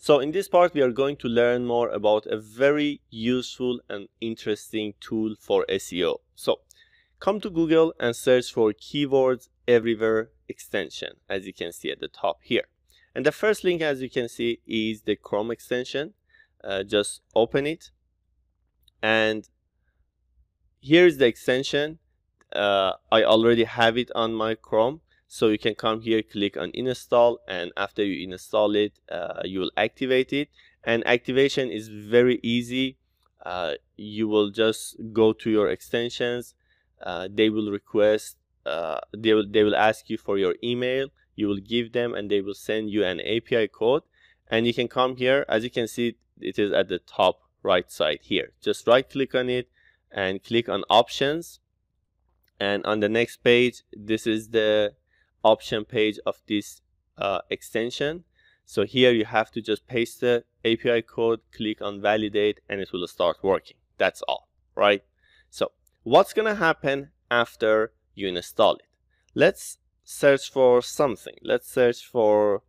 So in this part, we are going to learn more about a very useful and interesting tool for SEO. So come to Google and search for keywords everywhere extension, as you can see at the top here. And the first link, as you can see, is the Chrome extension. Just open it. And here's the extension. I already have it on my Chrome. So you can come here, click on install, and after you install it, you will activate it. And activation is very easy. You will just go to your extensions. They will request, they will ask you for your email. You will give them, and they will send you an API code. And you can come here. As you can see, it is at the top right side here. Just right click on it and click on options. And on the next page, this is the option page of this extension. So here you have to just paste the API code, click on validate, and it will start working. That's all, right? So what's gonna happen after you install it? Let's search for something. Let's search for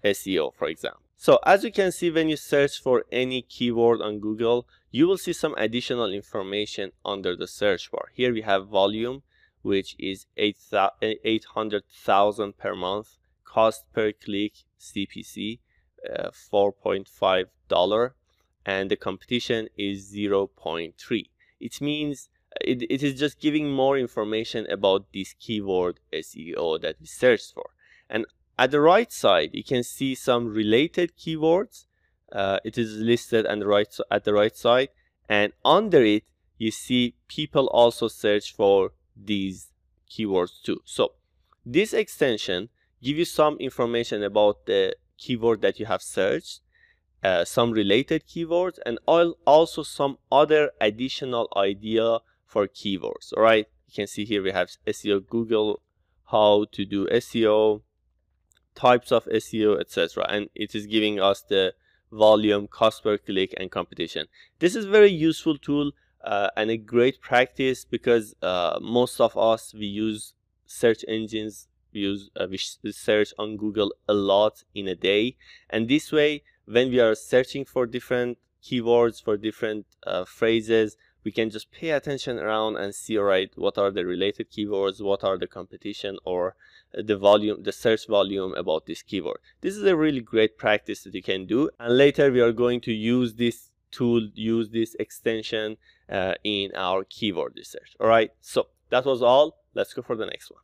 SEO, for example. So as you can see, when you search for any keyword on Google, you will see some additional information under the search bar. Here we have volume, which is 800,000 per month, cost per click CPC $4.5, and the competition is 0.3. It means it is just giving more information about this keyword SEO that we searched for. And at the right side, you can see some related keywords. It is listed on the at the right side, and under it you see people also search for these keywords too. So this extension gives you some information about the keyword that you have searched, some related keywords, and also some other additional idea for keywords. All right, you can see here we have SEO Google, how to do SEO, types of SEO, etc. And it is giving us the volume, cost per click, and competition. This is a very useful tool and a great practice, because most of us, we use search engines, we search on Google a lot in a day, and this way when we are searching for different keywords, for different phrases, we can just pay attention around and see, all right, what are the related keywords, what are the competition, or the volume, the search volume about this keyword. This is a really great practice that you can do, and later we are going to use this tool, use this extension in our keyword research. All right, so that was all. Let's go for the next one.